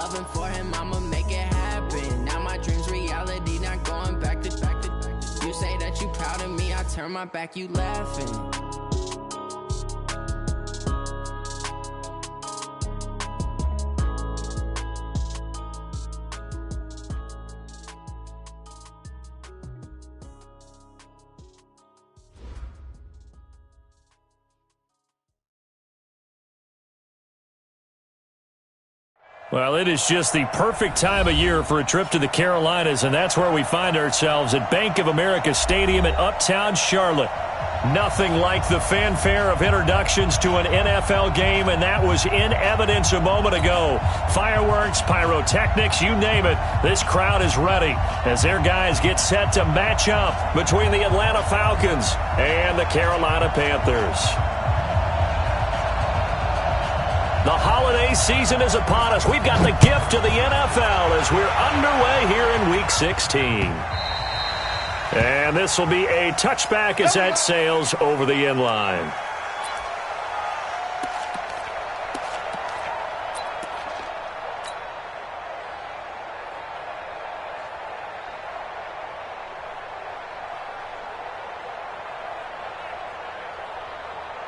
loving for him, I'ma make it happen. Now my dream's reality, not going back to. You say that you proud of me, I turn my back, you laughing. Well, it is just the perfect time of year for a trip to the Carolinas, and that's where we find ourselves at Bank of America Stadium in Uptown Charlotte. Nothing like the fanfare of introductions to an NFL game, and that was in evidence a moment ago. Fireworks, pyrotechnics, you name it, this crowd is ready as their guys get set to match up between the Atlanta Falcons and the Carolina Panthers. The holiday season is upon us. We've got the gift of the NFL as we're underway here in Week 16. And this will be a touchback as that sails over the end line.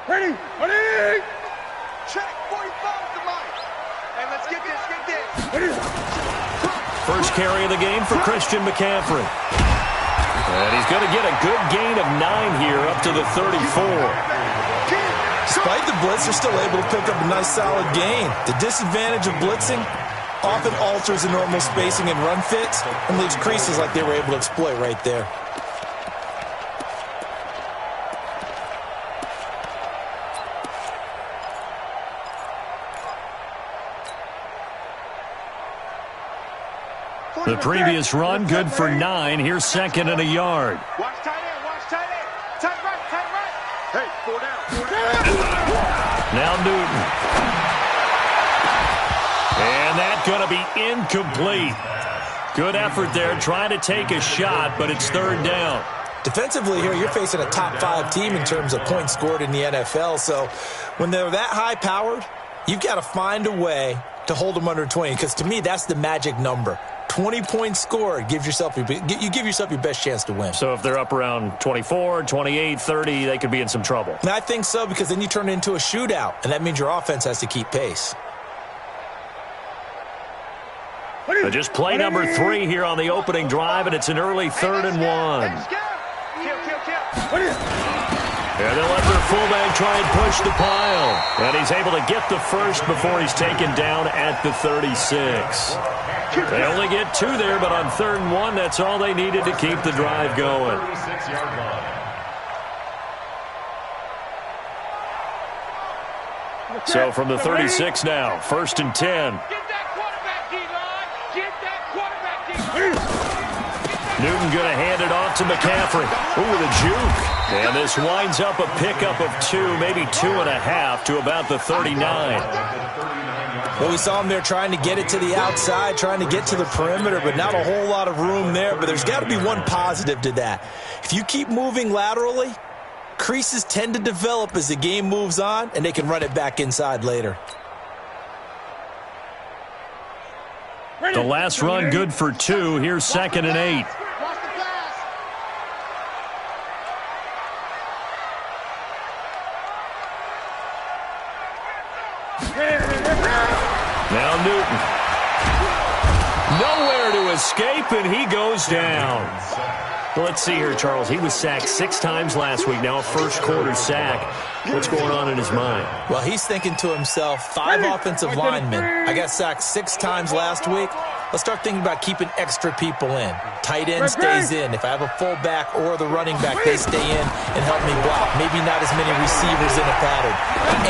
Ready? Check, 45 to Mike. And let's get this. First carry of the game for Christian McCaffrey. And he's going to get a good gain of 9 here up to the 34. Despite the blitz, they're still able to pick up a nice solid gain. The disadvantage of blitzing often alters the normal spacing and run fits and leaves creases like they were able to exploit right there. The previous run, good for 9. Here's second and a yard. Watch tight end, watch tight end. Tight right. Hey, 4 down. Now Newton. And that's going to be incomplete. Good effort there, trying to take a shot, but it's third down. Defensively here, you're facing a top 5 team in terms of points scored in the NFL. So when they're that high-powered, you've got to find a way to hold them under 20, because to me, that's the magic number. 20 points scored, you give yourself your best chance to win. So if they're up around 24, 28, 30, they could be in some trouble. And I think so, because then you turn it into a shootout, and that means your offense has to keep pace. So just play number 3 here on the opening drive, and it's an early 3rd and 1. And they'll let their fullback try and push the pile. And he's able to get the first before he's taken down at the 36. They only get 2 there, but on 3rd and 1, that's all they needed to keep the drive going. So from the 36 now, 1st and 10. Get that quarterback, D-line. Get that quarterback, D-line. Newton going to hand it off to McCaffrey. Ooh, the juke. And this winds up a pickup of 2, maybe 2.5 to about the 39. Well, we saw him there trying to get it to the outside, trying to get to the perimeter, but not a whole lot of room there. But there's got to be one positive to that. If you keep moving laterally, creases tend to develop as the game moves on, and they can run it back inside later. The last run good for 2. Here's 2nd and 8. Now Newton. Nowhere to escape, and he goes down. Well, let's see here, Charles. He was sacked 6 times last week. Now a first-quarter sack. What's going on in his mind? Well, he's thinking to himself, 5 offensive linemen. I got sacked 6 times last week. Let's start thinking about keeping extra people in. Tight end stays in. If I have a fullback or the running back, they stay in and help me block. Maybe not as many receivers in a pattern.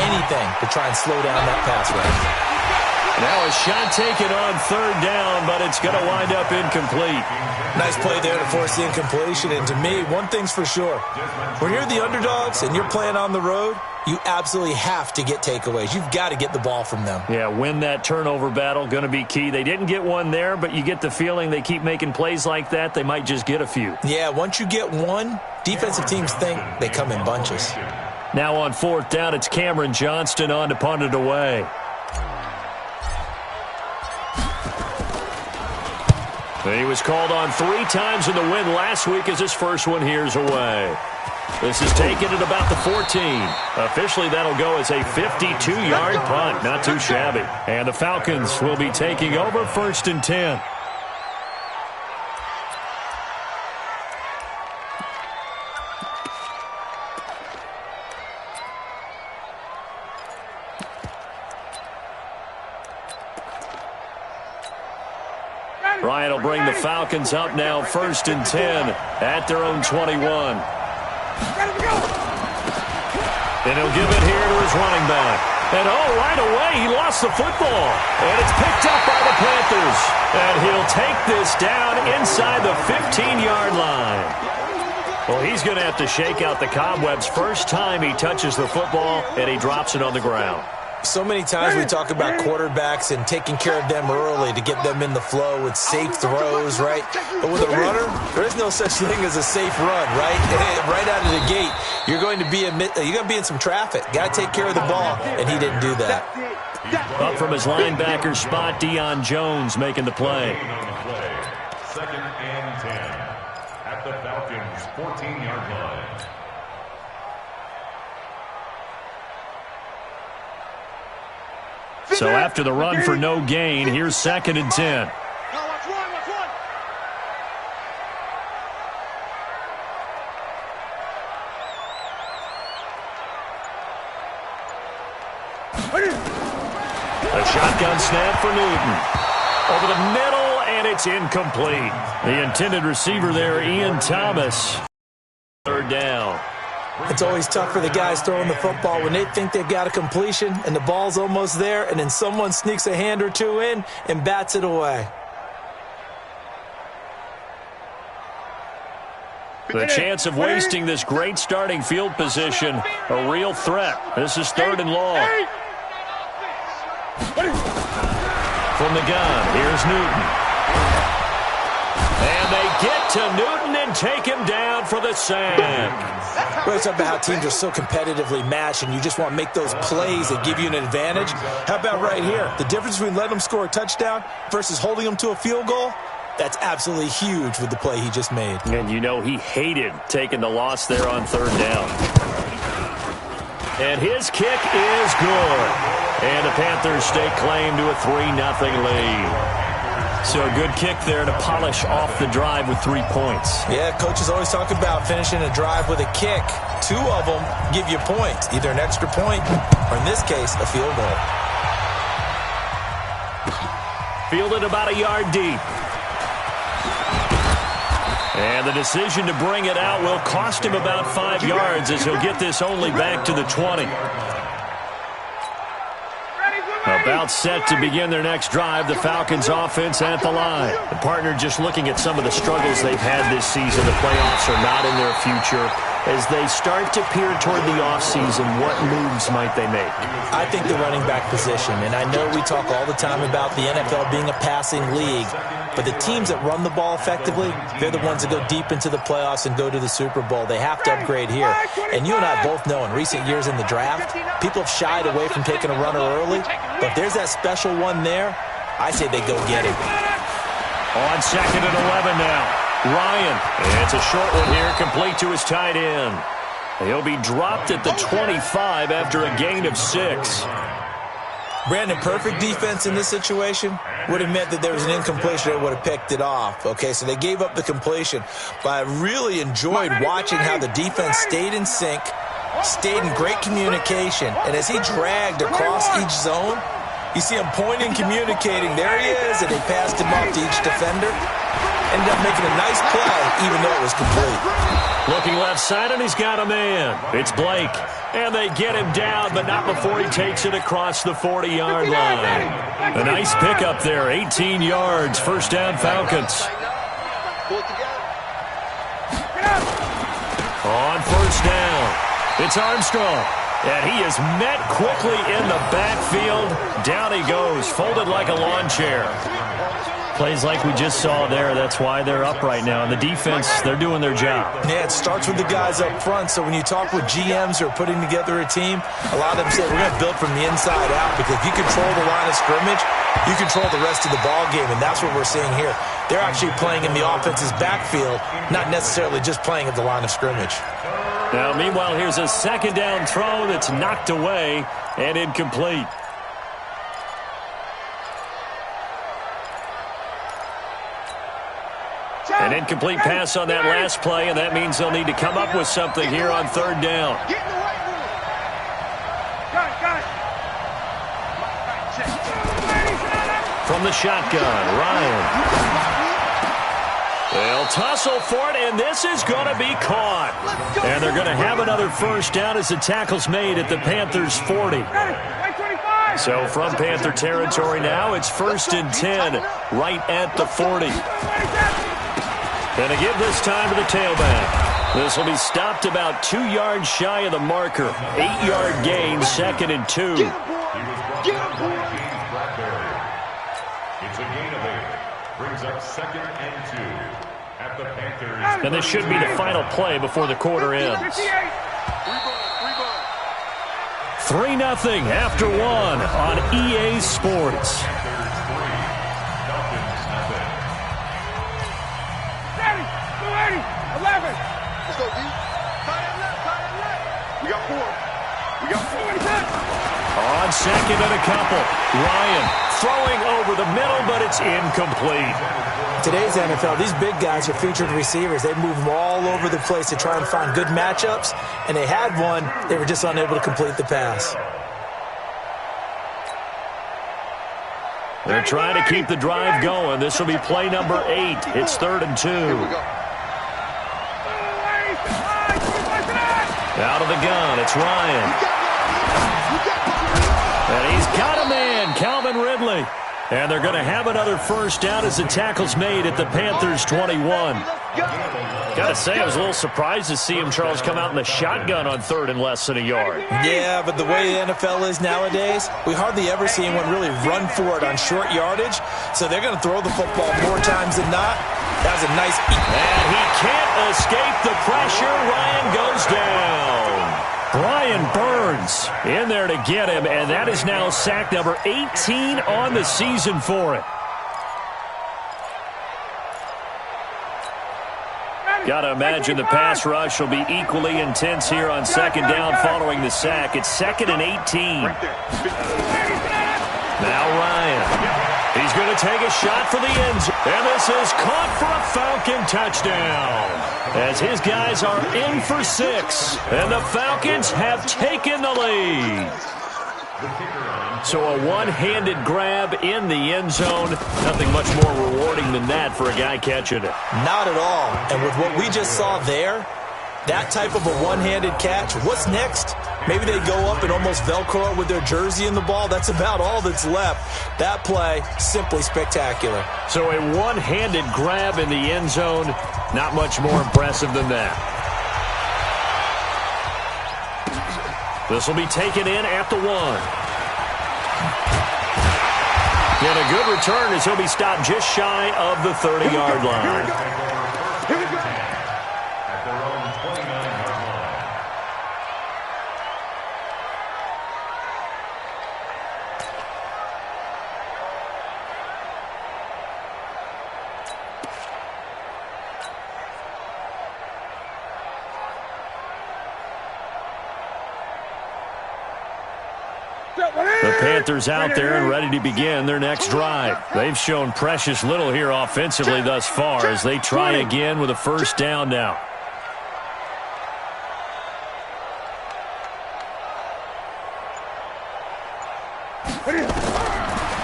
Anything to try and slow down that pass rush. Now a shot taken on 3rd down, but it's going to wind up incomplete. Nice play there to force the incompletion. And to me, one thing's for sure. When you're the underdogs and you're playing on the road, you absolutely have to get takeaways. You've got to get the ball from them. Yeah, win that turnover battle, going to be key. They didn't get one there, but you get the feeling they keep making plays like that, they might just get a few. Yeah, once you get one, defensive teams think they come in bunches. Now on 4th down, it's Cameron Johnston on to punt it away. He was called on 3 times in the win last week as his first one here's away. This is taken at about the 14. Officially, that'll go as a 52-yard punt. Not too shabby. And the Falcons will be taking over 1st and 10. Ryan will bring the Falcons up now 1st and 10 at their own 21. And he'll give it here to his running back. And right away he lost the football. And it's picked up by the Panthers. And he'll take this down inside the 15-yard line. Well, he's going to have to shake out the cobwebs first time he touches the football, and he drops it on the ground. So many times we talk about quarterbacks and taking care of them early to get them in the flow with safe throws, right? But with a runner, there is no such thing as a safe run, right? Right out of the gate, you're going to be in some traffic. Got to take care of the ball, and he didn't do that. Up from his linebacker spot, Deion Jones making the play. 2nd and 10 at the Falcons' 14-yard line. So after the run for no gain, here's 2nd and 10. A shotgun snap for Newton. Over the middle, and it's incomplete. The intended receiver there, Ian Thomas. 3rd down. It's always tough for the guys throwing the football when they think they've got a completion and the ball's almost there, and then someone sneaks a hand or two in and bats it away. The chance of wasting this great starting field position, a real threat. This is 3rd and long. From the gun, here's Newton. And they get to Newton and take him down for the sack. Well, it's about how teams are so competitively matched, and you just want to make those plays that give you an advantage. How about right here? The difference between letting them score a touchdown versus holding them to a field goal, that's absolutely huge with the play he just made. And you know he hated taking the loss there on 3rd down. And his kick is good. And the Panthers stake claim to a 3-0 lead. So a good kick there to polish off the drive with 3 points. Yeah, coaches always talk about finishing a drive with a kick. 2 of them give you points, either an extra point or, in this case, a field goal. Fielded about a yard deep. And the decision to bring it out will cost him about 5 yards as he'll get this only back to the 20. About set to begin their next drive, the Falcons offense at the line. The partner just looking at some of the struggles they've had this season. The playoffs are not in their future. As they start to peer toward the offseason, what moves might they make? I think the running back position, and I know we talk all the time about the NFL being a passing league, but the teams that run the ball effectively, they're the ones that go deep into the playoffs and go to the Super Bowl. They have to upgrade here. And you and I both know in recent years in the draft, people have shied away from taking a runner early, but if there's that special one there, I say they go get him. On 2nd and 11 now. Ryan, and it's a short one here, complete to his tight end. He'll be dropped at the 25 after a gain of 6. Brandon, perfect defense in this situation would have meant that there was an incompletion that would have picked it off. Okay, so they gave up the completion, but I really enjoyed watching how the defense stayed in sync, stayed in great communication, and as he dragged across each zone, you see him pointing, communicating. There he is, and they passed him off to each defender. Ended up making a nice play, even though it was complete. Looking left side, and he's got a man. It's Blake. And they get him down, but not before he takes it across the 40-yard line. A nice pickup there, 18 yards, 1st down Falcons. On 1st down, it's Armstrong. And he is met quickly in the backfield. Down he goes, folded like a lawn chair. Plays like we just saw there. That's why they're up right now. And the defense, they're doing their job. Yeah, it starts with the guys up front. So when you talk with GMs who are putting together a team, a lot of them say we're going to build from the inside out, because if you control the line of scrimmage, you control the rest of the ball game, and that's what we're seeing here. They're actually playing in the offense's backfield, not necessarily just playing at the line of scrimmage. Now, meanwhile, here's a second down throw that's knocked away and incomplete. An incomplete pass on that last play, and that means they'll need to come up with something here on third down. From the shotgun, Ryan. They'll tussle for it, and this is going to be caught. And they're going to have another first down as the tackle's made at the Panthers' 40. So from Panther territory now, it's 1st and 10 right at the 40. And to give this time to the tailback. This will be stopped about 2 yards shy of the marker. 8-yard gain, 2nd and 2. It's a gain of 8. Brings up 2nd and 2 at the Panthers. And this should be the final play before the quarter ends. 3-0 after 1 on EA Sports. On second and a couple, Ryan throwing over the middle, but it's incomplete. Today's NFL, these big guys are featured receivers. They move them all over the place to try and find good matchups, and they had one. They were just unable to complete the pass. They're trying to keep the drive going. This will be play number 8. It's 3rd and 2. Out of the gun, it's Ryan. And he's got a man, Calvin Ridley. And they're going to have another first down as the tackle's made at the Panthers' 21. Got to say, I was a little surprised to see him, Charles, come out in the shotgun on 3rd and less than a yard. Yeah, but the way the NFL is nowadays, we hardly ever see anyone really run for it on short yardage. So they're going to throw the football more times than not. That was a nice... And he can't escape the pressure. Ryan goes down. Brian Burns in there to get him, and that is now sack number 18 on the season for it. Got to imagine the pass rush will be equally intense here on second down following the sack. It's 2nd and 18. Now Ryan. He's going to take a shot for the end zone. And this is caught for a Falcon touchdown. As his guys are in for 6. And the Falcons have taken the lead. So a one-handed grab in the end zone. Nothing much more rewarding than that for a guy catching it. Not at all. And with what we just saw there, that type of a one-handed catch, what's next? Maybe they go up and almost Velcro with their jersey in the ball. That's about all that's left. That play, simply spectacular. So a one-handed grab in the end zone, not much more impressive than that. This will be taken in at the 1. And a good return as he'll be stopped just shy of the 30-yard line. Here we go. At their own 29-yard line. The Panthers out there and ready to begin their next drive. They've shown precious little here offensively thus far as they try again with a first down now.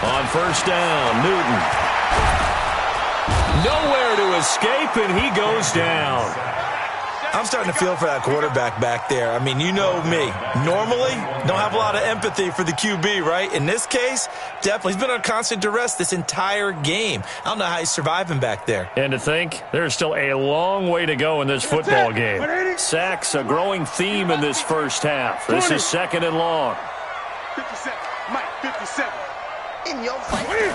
On first down, Newton. Nowhere to escape, and he goes down. I'm starting to feel for that quarterback back there. I mean, you know me. Normally, don't have a lot of empathy for the QB, right? In this case, definitely. He's been on constant duress this entire game. I don't know how he's surviving back there. And to think, there's still a long way to go in this football game. Sacks, a growing theme in this first half. This is 2nd and long. 57. Mike, 57. In your face.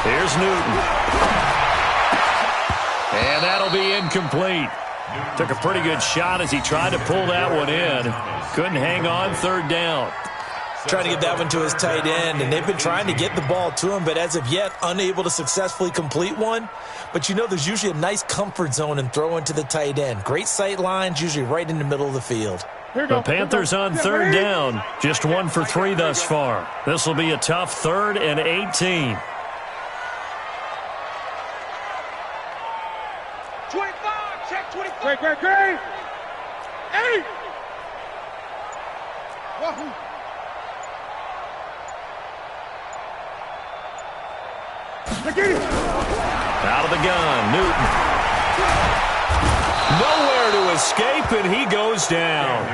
Here's Newton. And that'll be incomplete. Took a pretty good shot as he tried to pull that one in. Couldn't hang on, third down. Trying to get that one to his tight end, and they've been trying to get the ball to him, but as of yet, unable to successfully complete one. But you know there's usually a nice comfort zone in throwing to the tight end. Great sight lines, usually right in the middle of the field. The Panthers on third down. Just 1 for 3 thus far. This will be a tough 3rd and 18. 25, check 25. Great. 8. Wahoo. Out of the gun, Newton. Nowhere to escape, and he goes down.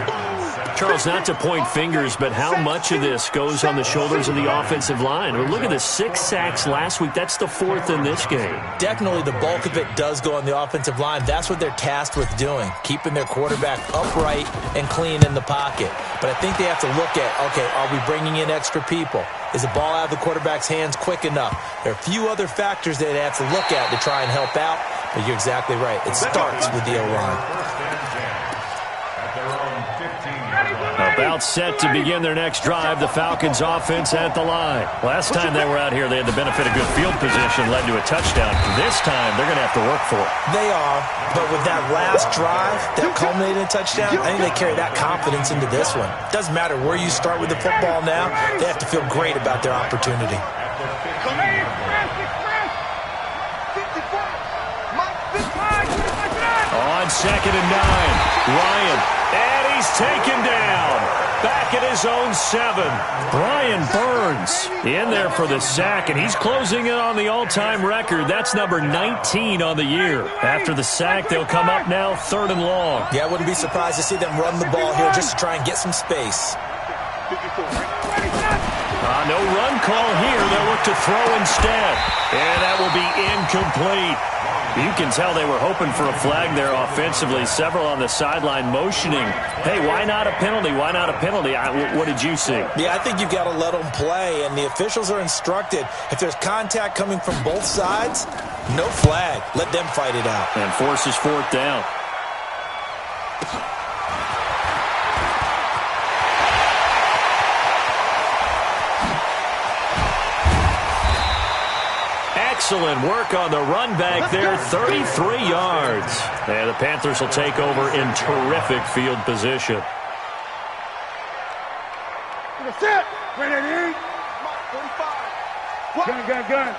Charles, not to point fingers, but how much of this goes on the shoulders of the offensive line? Well, look at the 6 sacks last week. That's the 4th in this game. Definitely the bulk of it does go on the offensive line. That's what they're tasked with doing, keeping their quarterback upright and clean in the pocket. But I think they have to look at, okay, are we bringing in extra people? Is the ball out of the quarterback's hands quick enough? There are a few other factors that they have to look at to try and help out, but you're exactly right. It starts with the O-line. About set to begin their next drive, the Falcons offense at the line. Last time they were out here, they had the benefit of good field position, led to a touchdown. This time, they're going to have to work for it. They are, but with that last drive that culminated in a touchdown, I think they carry that confidence into this one. Doesn't matter where you start with the football now, they have to feel great about their opportunity. On 2nd and 9, Ryan, and he's taken down. Back at his own 7. Brian Burns in there for the sack, and he's closing in on the all-time record. That's number 19 on the year. After the sack, they'll come up now 3rd and long. Yeah, I wouldn't be surprised to see them run the ball here just to try and get some space. No run call here. They'll look to throw instead, and that will be incomplete. You can tell they were hoping for a flag there offensively. Several on the sideline motioning. Hey, why not a penalty? Why not a penalty? What did you see? Yeah, I think you've got to let them play, and the officials are instructed. If there's contact coming from both sides, no flag. Let them fight it out. And forces 4th down. Excellent work on the run back there, 33 yards. And the Panthers will take over in terrific field position. Set. Ready. Gun.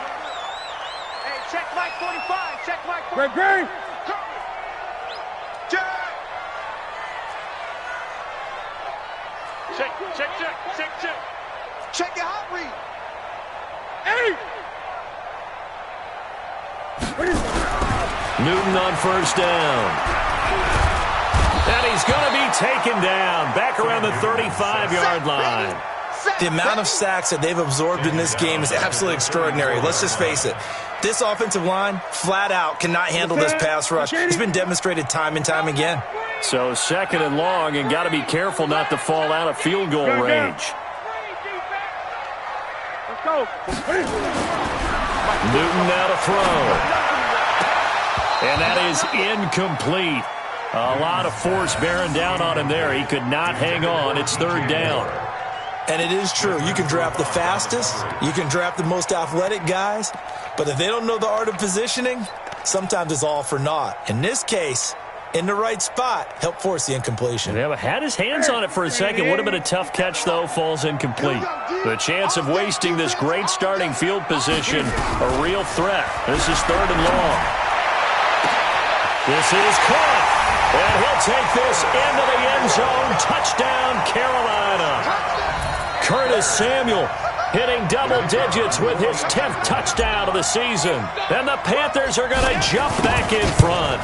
Hey, check Mike 45. Check Mike 45. Great. Check. Check your hot read. 8. Newton on 1st down. And he's going to be taken down back around the 35-yard line. The amount of sacks that they've absorbed in this game is absolutely extraordinary. Let's just face it. This offensive line, flat out, cannot handle this pass rush. It's been demonstrated time and time again. So 2nd and long, and got to be careful not to fall out of field goal range. Let's go. Newton now to throw. And that is incomplete. A lot of force bearing down on him there. He could not hang on. It's 3rd down. And it is true. You can draft the fastest. You can draft the most athletic guys. But if they don't know the art of positioning, sometimes it's all for naught. In this case, in the right spot, help force the incompletion. Yeah, but had his hands on it for a second. Would have been a tough catch, though. Falls incomplete. The chance of wasting this great starting field position, a real threat. This is 3rd and long. This is caught, and he'll take this into the end zone. Touchdown, Carolina. Curtis Samuel hitting double digits with his 10th touchdown of the season. And the Panthers are going to jump back in front.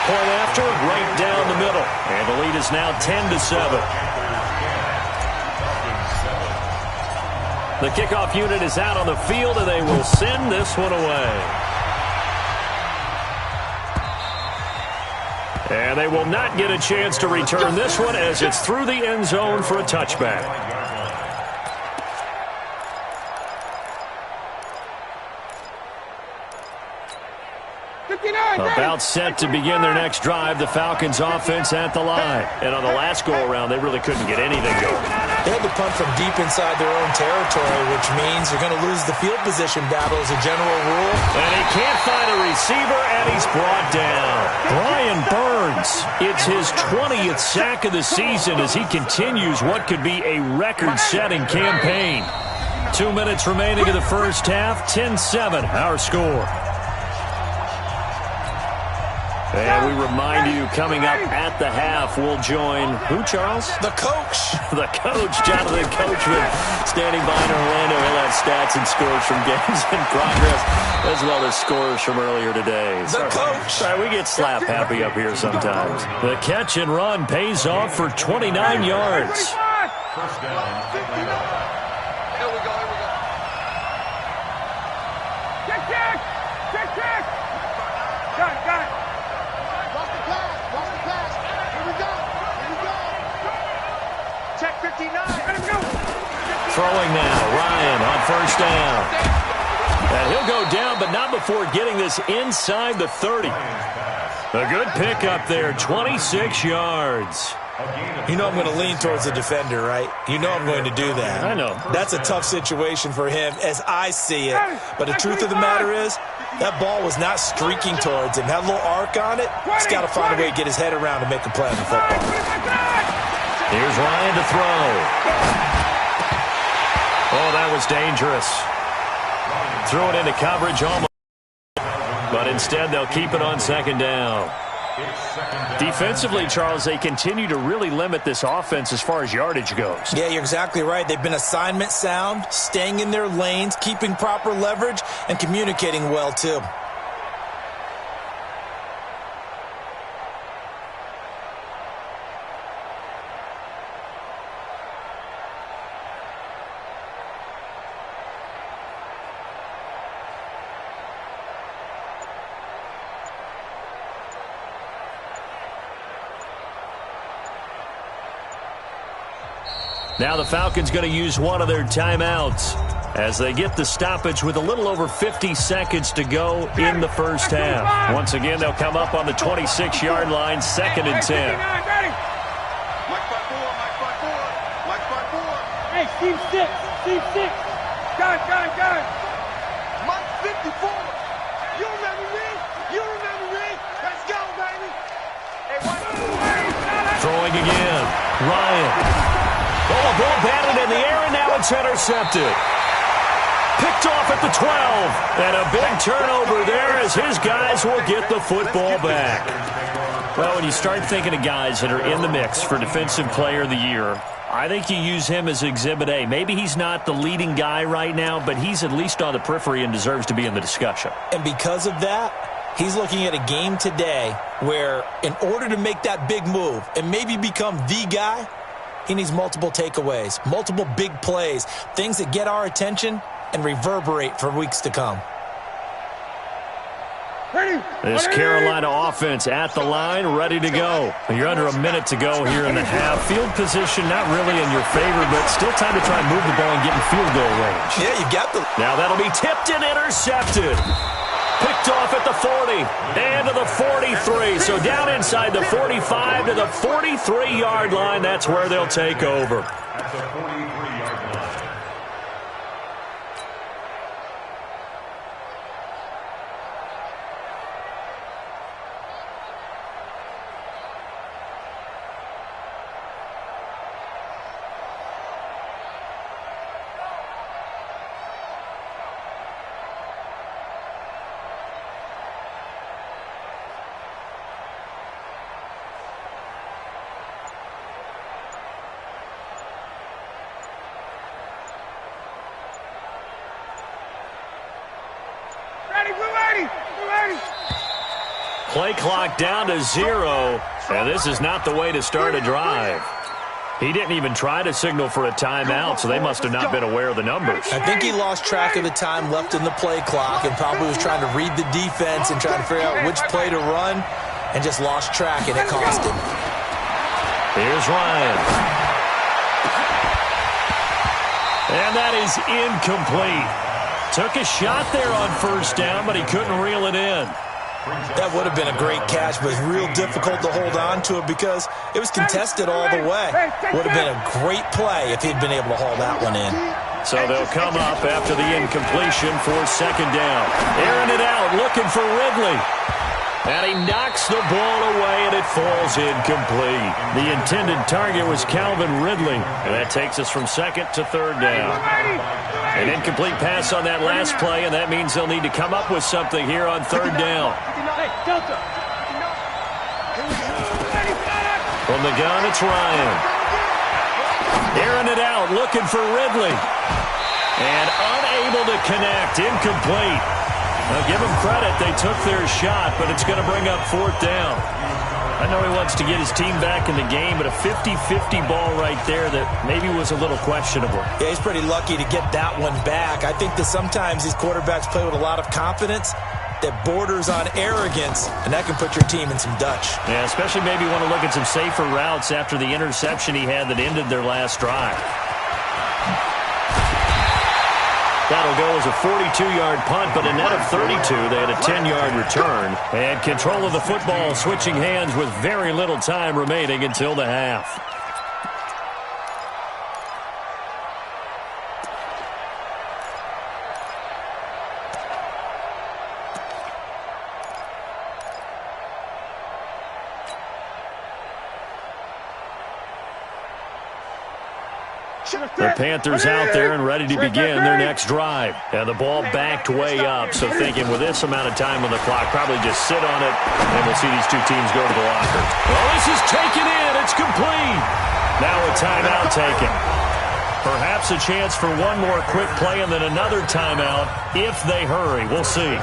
Point after, right down the middle. And the lead is now 10-7. The kickoff unit is out on the field, and they will send this one away. And they will not get a chance to return this one as it's through the end zone for a touchback. About set to begin their next drive, the Falcons offense at the line. And on the last go-around, they really couldn't get anything going. They had to punt from deep inside their own territory, which means you're going to lose the field position battle as a general rule. And he can't find a receiver, and he's brought down. Brian Burns, it's his 20th sack of the season as he continues what could be a record-setting campaign. 2 minutes remaining in the first half, 10-7, our score. And we remind you, coming up at the half, we'll join who, Charles? The coach. The coach, Jonathan Coachman, standing by in Orlando. He'll have stats and scores from games in progress, as well as scores from earlier today. The coach. Sorry, we get slap happy up here sometimes. The catch and run pays off for 29 yards. First down, Atlanta. Here we go. Check. Got it. Watch the pass. Here we go. Check 59. Let him go. Throwing now, Ryan on first down. And he'll go down, but not before getting this inside the 30. A good pickup there, 26 yards. You know I'm going to lean towards the defender, right? You know I'm going to do that. I know. That's a tough situation for him as I see it. But the truth of the matter is, that ball was not streaking towards him. That little arc on it, he's got to find a way to get his head around to make a play on the football. Here's Ryan to throw. Oh, that was dangerous. Threw it into coverage almost. But instead, they'll keep it on second down. Defensively, Charles, they continue to really limit this offense as far as yardage goes. Yeah, you're exactly right. They've been assignment sound, staying in their lanes, keeping proper leverage, and communicating well, too. Now the Falcons going to use one of their timeouts as they get the stoppage with a little over 50 seconds to go in the first half. Once again, they'll come up on the 26-yard line, 2nd and 10. Hey, team 6. Got it. Mike 54. You remember me? Let's go, baby. Hey, Throwing again. Ryan. Oh, a ball batted in the air, and now it's intercepted. Picked off at the 12. And a big turnover there as his guys will get the football back. Well, when you start thinking of guys that are in the mix for Defensive Player of the Year, I think you use him as Exhibit A. Maybe he's not the leading guy right now, but he's at least on the periphery and deserves to be in the discussion. And because of that, he's looking at a game today where in order to make that big move and maybe become the guy, he needs multiple takeaways, multiple big plays, things that get our attention and reverberate for weeks to come. This Carolina offense at the line, ready to go. You're under a minute to go here in the half. Field position not really in your favor, but still time to try and move the ball and get in field goal range. Yeah, you got the... Now that'll be tipped and intercepted. Picked off at the 40 and to the 43. So down inside the 45 to the 43-yard line. That's where they'll take over. At the 43-yard line. Play clock down to 0, and this is not the way to start a drive. He didn't even try to signal for a timeout, so they must have not been aware of the numbers. I think he lost track of the time left in the play clock and probably was trying to read the defense and trying to figure out which play to run and just lost track, and it cost him. Here's Ryan. And that is incomplete. Took a shot there on first down, but he couldn't reel it in. That would have been a great catch, but it's real difficult to hold on to it because it was contested all the way. Would have been a great play if he'd been able to haul that one in. So they'll come up after the incompletion for second down. Airing it out, looking for Ridley. And he knocks the ball away, and it falls incomplete. The intended target was Calvin Ridley. And that takes us from second to third down. An incomplete pass on that last play, and that means they'll need to come up with something here on third down. From the gun, it's Ryan. Airing it out, looking for Ridley. And unable to connect, incomplete. Now, give them credit. They took their shot, but it's going to bring up fourth down. I know he wants to get his team back in the game, but a 50-50 ball right there that maybe was a little questionable. Yeah, he's pretty lucky to get that one back. I think that sometimes these quarterbacks play with a lot of confidence that borders on arrogance, and that can put your team in some Dutch. Yeah, especially maybe want to look at some safer routes after the interception he had that ended their last drive. That'll go as a 42-yard punt, but a net of 32. They had a 10-yard return. And control of the football switching hands with very little time remaining until the half. The Panthers out there and ready to begin their next drive. And the ball backed way up, so thinking with this amount of time on the clock, probably just sit on it, and we'll see these two teams go to the locker. Well, this is taken in. It's complete. Now a timeout taken. Perhaps a chance for one more quick play and then another timeout if they hurry. We'll see.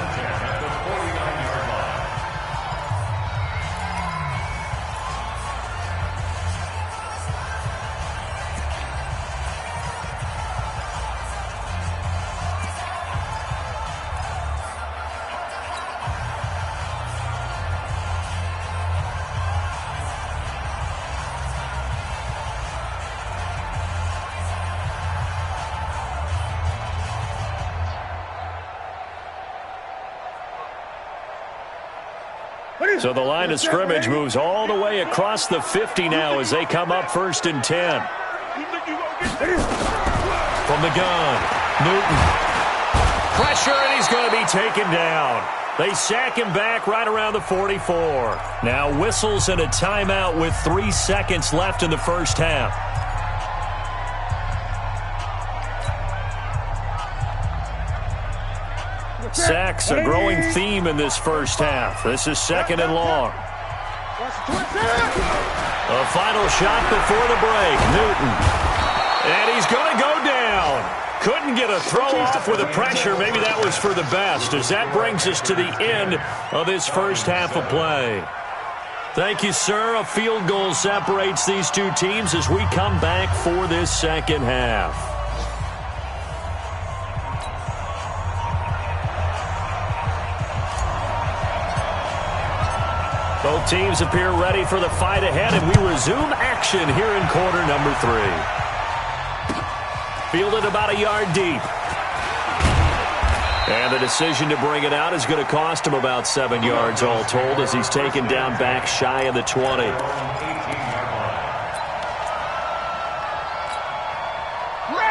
So the line of scrimmage moves all the way across the 50 now as they come up 1st and 10. From the gun, Newton. Pressure, and he's going to be taken down. They sack him back right around the 44. Now whistles and a timeout with 3 seconds left in the first half. Sacks, a growing theme in this first half. This is 2nd and long. A final shot before the break. Newton. And he's going to go down. Couldn't get a throw off with the pressure. Maybe that was for the best, as that brings us to the end of this first half of play. Thank you, sir. A field goal separates these two teams as we come back for this second half. Both teams appear ready for the fight ahead, and we resume action here in quarter number 3. Fielded about a yard deep. And the decision to bring it out is going to cost him about 7 yards all told as he's taken down back shy of the 20.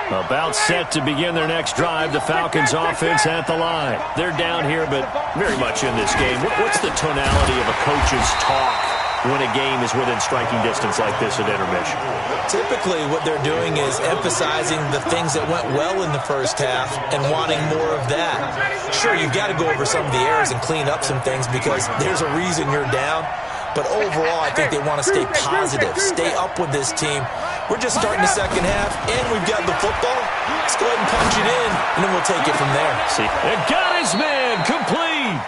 About set to begin their next drive. The Falcons offense at the line. They're down here, but very much in this game. What's the tonality of a coach's talk when a game is within striking distance like this at intermission? Typically, what they're doing is emphasizing the things that went well in the first half and wanting more of that. Sure, you've got to go over some of the errors and clean up some things because there's a reason you're down. But overall, I think they want to stay positive, stay up with this team. We're just starting the second half, and we've got the football. Let's go ahead and punch it in, and then we'll take it from there. See, it got his man complete.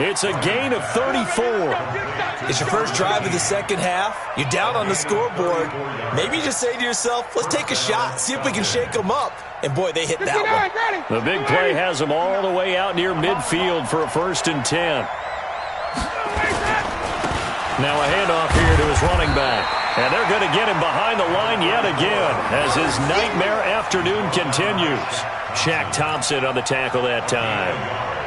It's a gain of 34. It's your first drive of the second half. You're down on the scoreboard. Maybe you just say to yourself, let's take a shot, see if we can shake them up. And, boy, they hit that one. The big play has them all the way out near midfield for a 1st and 10. Now a handoff here to his running back. And they're going to get him behind the line yet again as his nightmare afternoon continues. Shaq Thompson on the tackle that time.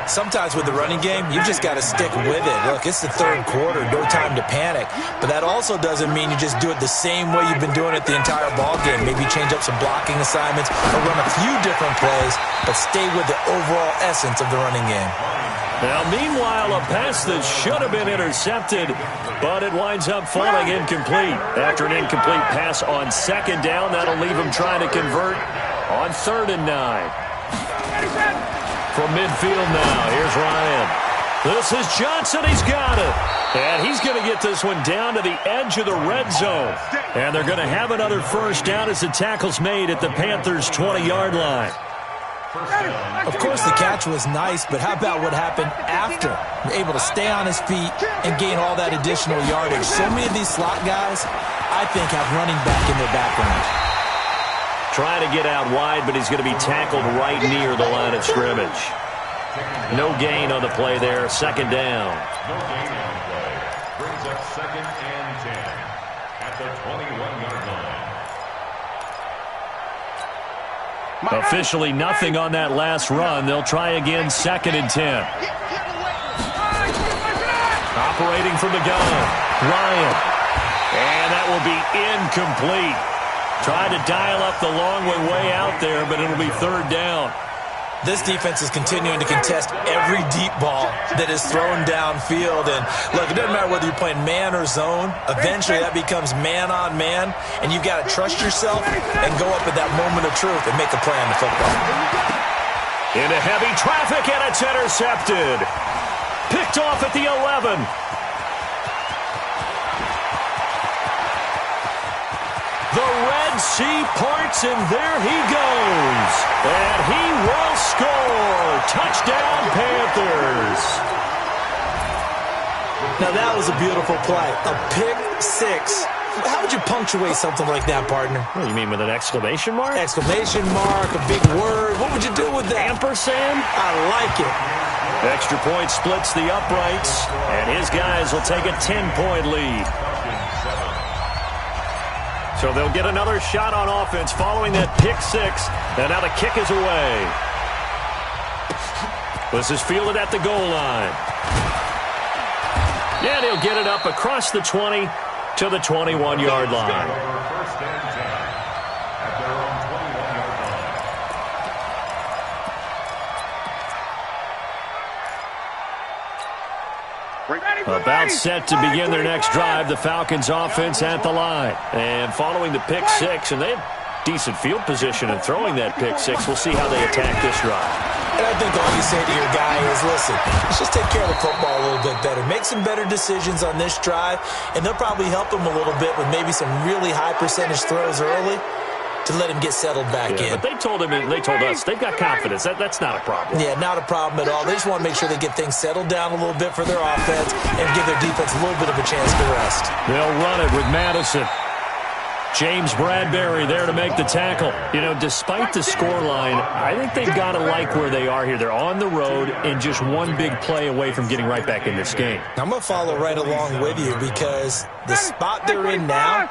Sometimes with the running game, you've just got to stick with it. Look, it's the third quarter, no time to panic. But that also doesn't mean you just do it the same way you've been doing it the entire ball game. Maybe change up some blocking assignments or run a few different plays, but stay with the overall essence of the running game. Now, meanwhile, a pass that should have been intercepted, but it winds up falling incomplete. After an incomplete pass on second down, that'll leave him trying to convert on 3rd and 9. From midfield now, here's Ryan. This is Johnson. He's got it. And he's going to get this one down to the edge of the red zone. And they're going to have another first down as the tackle's made at the Panthers' 20-yard line. Of course, the catch was nice, but how about what happened after? Able to stay on his feet and gain all that additional yardage. So many of these slot guys, I think, have running back in their background. Trying to get out wide, but he's going to be tackled right near the line of scrimmage. No gain on the play there. Second down. No gain on the play. Brings up 2nd and 10 at the 21-yard line. Officially nothing on that last run. They'll try again 2nd and 10. Operating from the gun, Ryan. And that will be incomplete. Trying to dial up the long way out there, but it'll be 3rd down. This defense is continuing to contest every deep ball that is thrown downfield. And, look, it doesn't matter whether you're playing man or zone. Eventually, that becomes man-on-man, and you've got to trust yourself and go up at that moment of truth and make a play on the football. Into heavy traffic, and it's intercepted. Picked off at the 11. The Red Sea parts, and there he goes. And he will score. Touchdown, Panthers. Now, that was a beautiful play. A pick six. How would you punctuate something like that, partner? What do you mean, with an exclamation mark? Exclamation mark, a big word. What would you do with that? Ampersand? I like it. Extra point splits the uprights, and his guys will take a 10-point lead. So they'll get another shot on offense following that pick six. And now the kick is away. This is fielded at the goal line. And he'll get it up across the 20 to the 21-yard line. First and 10 at their own 21-yard line. About set to begin their next drive, the Falcons offense at the line. And following the pick six, and they have decent field position in throwing that pick six. We'll see how they attack this drive. And I think all you say to your guy is, listen, let's just take care of the football a little bit better. Make some better decisions on this drive, and they'll probably help him a little bit with maybe some really high percentage throws early to let him get settled back in. But they told us they've got confidence. That's not a problem. Yeah, not a problem at all. They just want to make sure they get things settled down a little bit for their offense and give their defense a little bit of a chance to rest. They'll run it with Madison. James Bradbury there to make the tackle. You know, despite the scoreline, I think they've got to like where they are here. They're on the road and just one big play away from getting right back in this game. I'm going to follow right along with you because the spot they're in now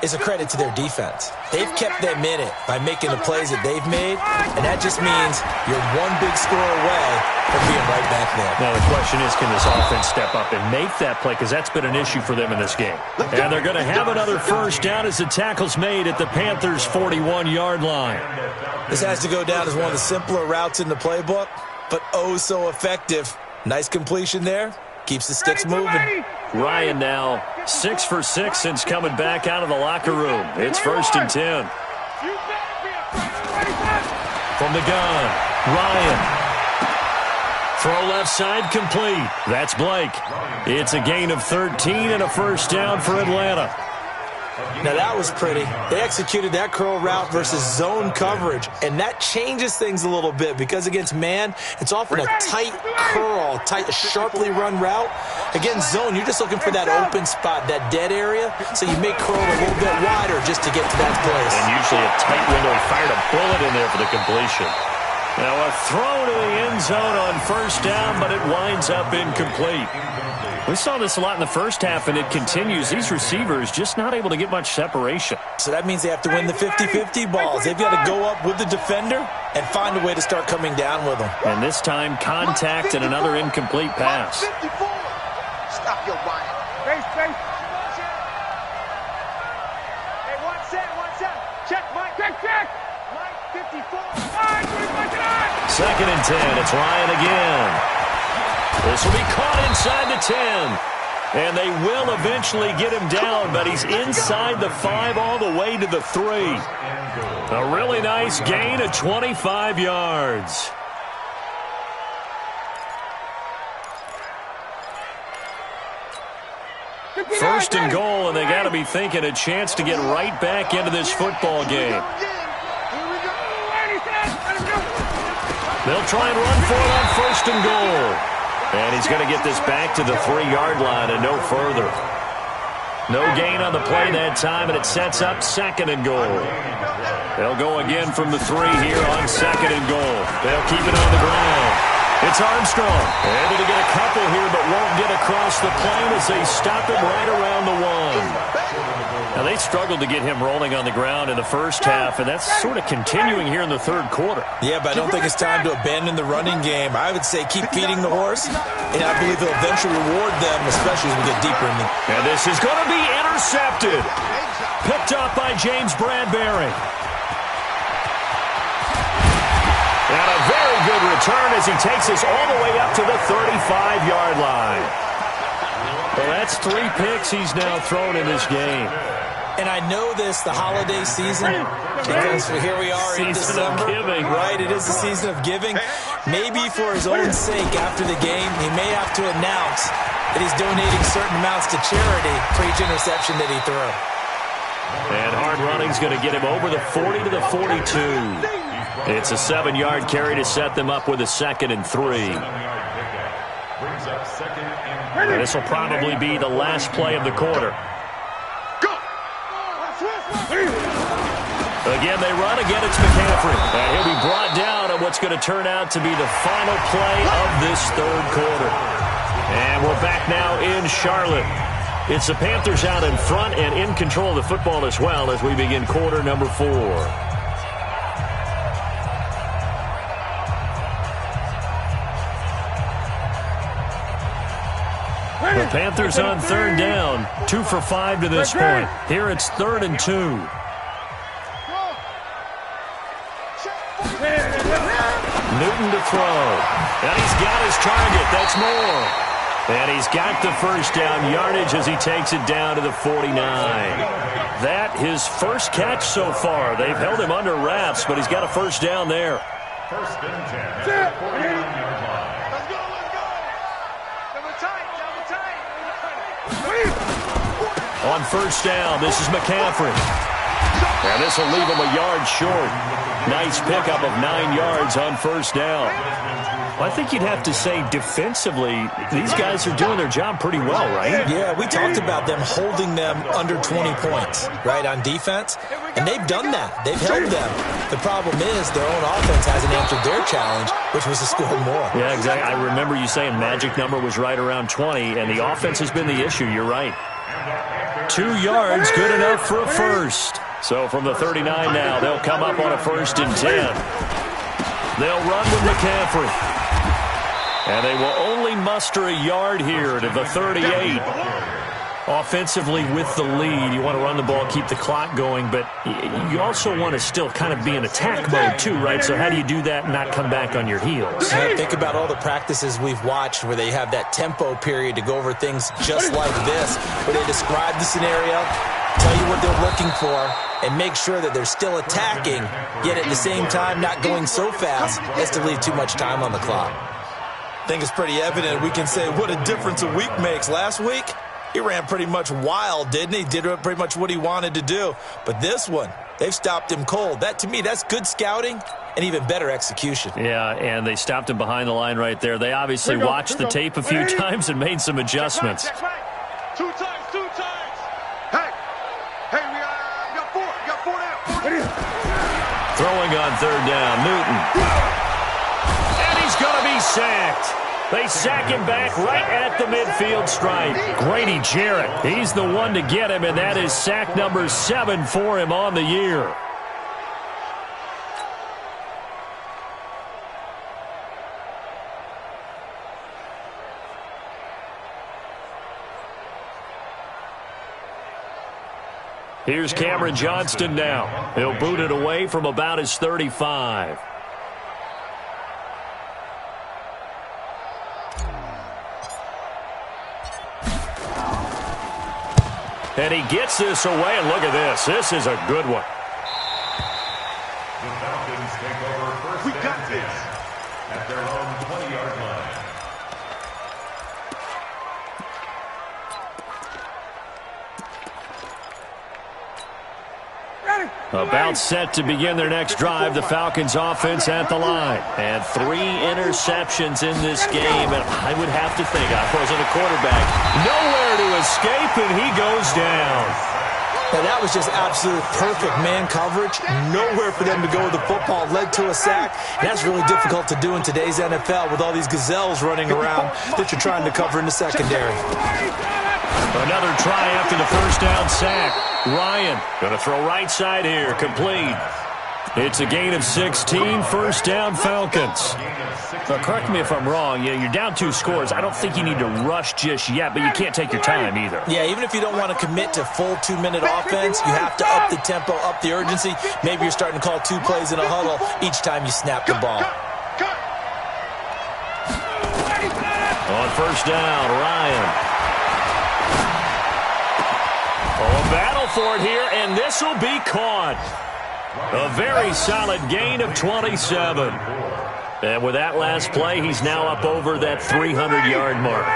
is a credit to their defense. They've kept them in it by making the plays that they've made, and that just means you're one big score away from being right back there. Now the question is, can this offense step up and make that play? Because that's been an issue for them in this game. And they're going to have another first down as the tackle's made at the Panthers' 41-yard line. This has to go down as one of the simpler routes in the playbook, but oh so effective. Nice completion there. Keeps the sticks moving. Ryan now 6 for 6 since coming back out of the locker room. It's 1st and 10. From the gun, Ryan. Throw left side complete. That's Blake. It's a gain of 13 and a first down for Atlanta. Now that was pretty. They executed that curl route versus zone coverage, and that changes things a little bit because against man, it's often a tight curl, sharply run route. Against zone, you're just looking for that open spot, that dead area, so you make curl a little bit wider just to get to that place. And usually a tight window. He fired a bullet in there for the completion. Now a throw to the end zone on first down, but it winds up incomplete. We saw this a lot in the first half, and it continues. These receivers just not able to get much separation. So that means they have to win the 50-50 balls. They've got to go up with the defender and find a way to start coming down with them. And this time, contact and another incomplete pass. Stop your whining. Face. Hey, one set. Check, Mike. Check. Mike, 54. Second and 10. It's Ryan again. This will be caught inside the 10. And they will eventually get him down, but he's inside the 5 all the way to the 3. A really nice gain of 25 yards. First and goal, and they got to be thinking a chance to get right back into this football game. They'll try and run for it on first and goal. And he's going to get this back to the 3-yard line and no further. No gain on the play that time, and it sets up second and goal. They'll go again from the 3 here on second and goal. They'll keep it on the ground. It's Armstrong. Able to get a couple here, but won't get across the plane as they stop him right around the 1. Now, they struggled to get him rolling on the ground in the first half, and that's sort of continuing here in the third quarter. Yeah, but I don't think it's time to abandon the running game. I would say keep feeding the horse, and I believe they'll eventually reward them, especially as we get deeper in the... And this is going to be intercepted. Picked up by James Bradbury. And a very good return as he takes us all the way up to the 35-yard line. Well, that's 3 picks he's now thrown in this game. And I know this, the holiday season, because here we are in December. Giving. Right, it is the season of giving. Maybe for his own sake after the game, he may have to announce that he's donating certain amounts to charity for each interception that he threw. And hard running's going to get him over the 40 to the 42. It's a 7-yard carry to set them up with a second and 3. And this will probably be the last play of the quarter. Again, they run. Again, it's McCaffrey. And he'll be brought down on what's going to turn out to be the final play of this third quarter. And we're back now in Charlotte. It's the Panthers out in front and in control of the football as well as we begin quarter number 4. The Panthers on third down, 2 for 5 to this point. Here it's 3rd and 2. Newton to throw. And he's got his target. That's more. And he's got the first down yardage as he takes it down to the 49. That his first catch so far. They've held him under wraps, but he's got a first down there. First and 10. 49-yard line. On first down, this is McCaffrey. And this will leave him a yard short. Nice pickup of 9 yards on first down. Well, I think you'd have to say defensively, these guys are doing their job pretty well, right? Yeah, we talked about them holding them under 20 points, right, on defense. And they've done that. They've held them. The problem is their own offense hasn't answered their challenge, which was to score more. Yeah, exactly. I remember you saying magic number was right around 20, and the offense has been the issue. You're right. 2 yards, good enough for a first. So from the 39 now, they'll come up on a 1st and 10. They'll run with McCaffrey. And they will only muster a yard here to the 38. Offensively with the lead, you want to run the ball, keep the clock going, but you also want to still kind of be in attack mode too, right? So how do you do that and not come back on your heels? Think about all the practices we've watched where they have that tempo period to go over things just like this, where they describe the scenario, tell you what they're looking for, and make sure that they're still attacking, yet at the same time not going so fast as to leave too much time on the clock. I think it's pretty evident we can say what a difference a week makes. Last week, he ran pretty much wild, didn't he? Did pretty much what he wanted to do. But this one, they've stopped him cold. That, to me, that's good scouting and even better execution. Yeah, and they stopped him behind the line right there. They obviously watched the tape a few times and made some adjustments. Check right. 2 times. Hey, we got 4 now. Throwing on third down, Newton. going to be sacked. They sack him back right at the midfield stripe. Grady Jarrett, he's the one to get him, and that is sack number 7 for him on the year. Here's Cameron Johnston now. He'll boot it away from about his 35. And he gets this away, and look at this. This is a good one. The Falcons take over first and 10 at their own 20-yard line. About set to begin their next drive, the Falcons offense at the line. And 3 interceptions in this game, and I would have to think, I wasn't a quarterback, nowhere to escape, and he goes down. Now, that was just absolute perfect man coverage. Nowhere for them to go with the football. Led to a sack. And that's really difficult to do in today's NFL with all these gazelles running around that you're trying to cover in the secondary. Another try after the first down sack. Ryan going to throw right side here, complete. It's a gain of 16, first down Falcons. Correct me if I'm wrong, you're down 2 scores. I don't think you need to rush just yet, but you can't take your time either. Yeah, even if you don't want to commit to full 2-minute offense, you have to up the tempo, up the urgency. Maybe you're starting to call 2 plays in a huddle each time you snap the ball. On first down, Ryan. A battle for it here, and this will be caught. A very solid gain of 27. And with that last play, he's now up over that 300-yard mark.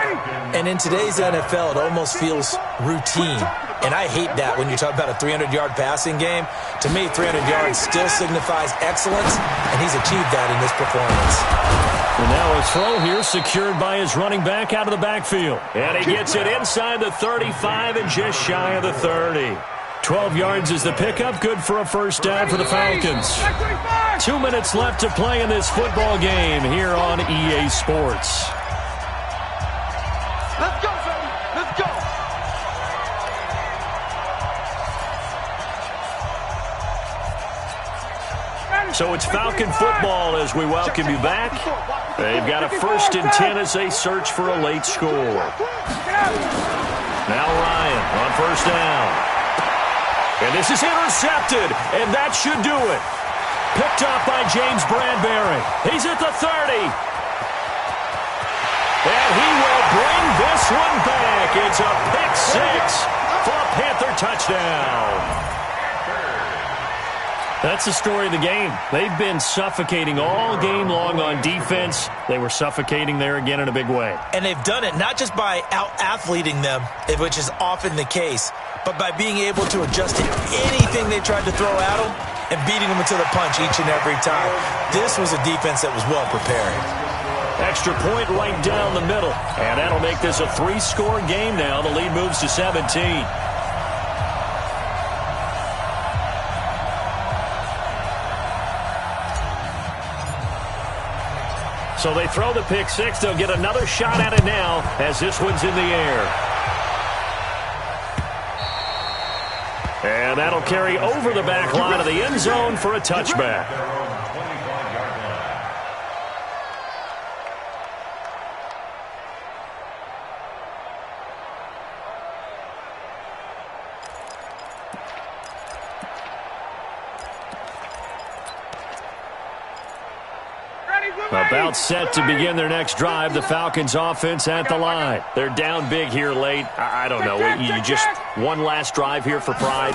And in today's NFL, it almost feels routine. And I hate that when you talk about a 300-yard passing game. To me, 300 yards still signifies excellence, and he's achieved that in this performance. And now a throw here secured by his running back out of the backfield. And he gets it inside the 35 and just shy of the 30. 12 yards is the pickup. Good for a first down for the Falcons. 2 minutes left to play in this football game here on EA Sports. Let's go, baby. Let's go. So it's Falcon football as we welcome you back. They've got a 1st and 10 as they search for a late score. Now Ryan on first down. And this is intercepted, and that should do it. Picked up by James Bradbury. He's at the 30. And he will bring this one back. It's a pick 6 for a Panther touchdown. That's the story of the game. They've been suffocating all game long on defense. They were suffocating there again in a big way. And they've done it not just by out-athleting them, which is often the case, but by being able to adjust to anything they tried to throw at them and beating them into the punch each and every time. This was a defense that was well prepared. Extra point right down the middle. And that'll make this a 3-score game now. The lead moves to 17. So they throw the pick 6. They'll get another shot at it now as this one's in the air. And that'll carry over the back line of the end zone for a touchback. About set to begin their next drive, the Falcons offense at the line. They're down big here late. I don't know. You just one last drive here for pride.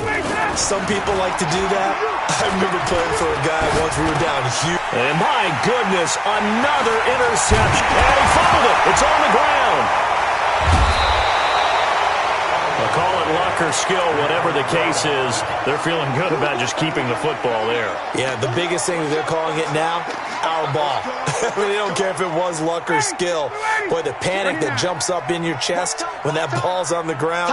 Some people like to do that. I remember playing for a guy once we were down huge. And my goodness, another interception. And he fumbled it. It's on the ground. They'll call it luck or skill, whatever the case is. They're feeling good about just keeping the football there. Yeah, the biggest thing that they're calling it now, our ball. I mean, they don't care if it was luck or skill. Boy, the panic that jumps up in your chest when that ball's on the ground,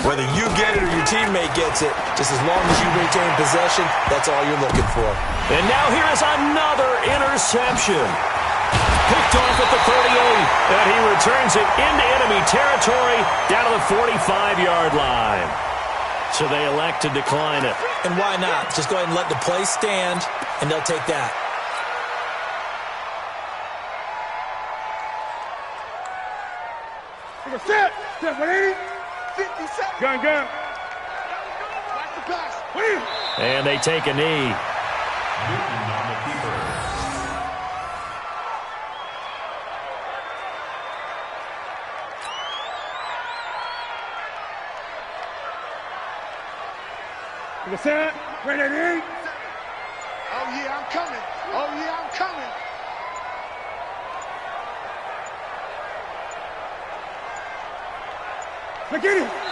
whether you get it or your teammate gets it, just as long as you retain possession, that's all you're looking for. And now here is another interception. picked off at the 38, and he returns it into enemy territory down to the 45-yard line. So they elect to decline it. And why not? Just go ahead and let the play stand, and they'll take that. Set. Set. 50 seconds. Gun. Watch the pass. And they take a knee. Newton on the keeper. Set. Ready. Oh yeah, I'm coming.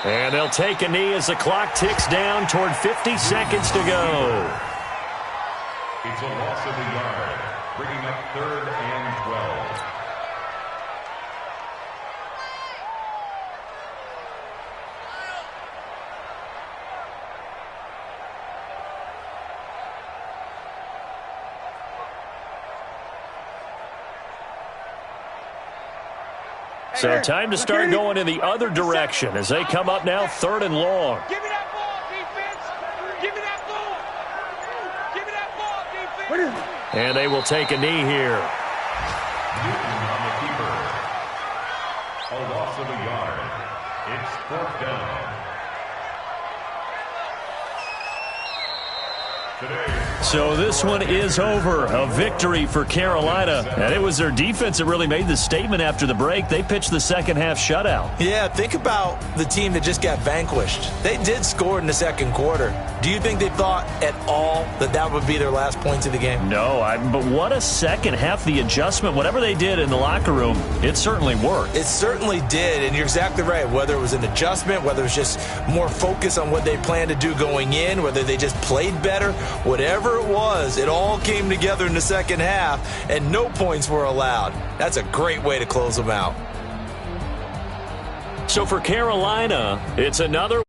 And they'll take a knee as the clock ticks down toward 50 seconds to go. It's a loss of a yard, bringing up 3rd and 12. So time to start going in the other direction as they come up now 3rd and long. Give me that ball, defense. Give me that ball. Give me that ball, defense. And they will take a knee here. Newton on the keeper. A loss of a yard. It's 4th down. So this one is over. A victory for Carolina. And it was their defense that really made the statement after the break. They pitched the second half shutout. Yeah, think about the team that just got vanquished. They did score in the second quarter. Do you think they thought at all that that would be their last points of the game? No, but what a second half. The adjustment, whatever they did in the locker room, it certainly worked. It certainly did, and you're exactly right. Whether it was an adjustment, whether it was just more focus on what they planned to do going in, whether they just played better, whatever it was, it all came together in the second half, and no points were allowed. That's a great way to close them out. So for Carolina, it's another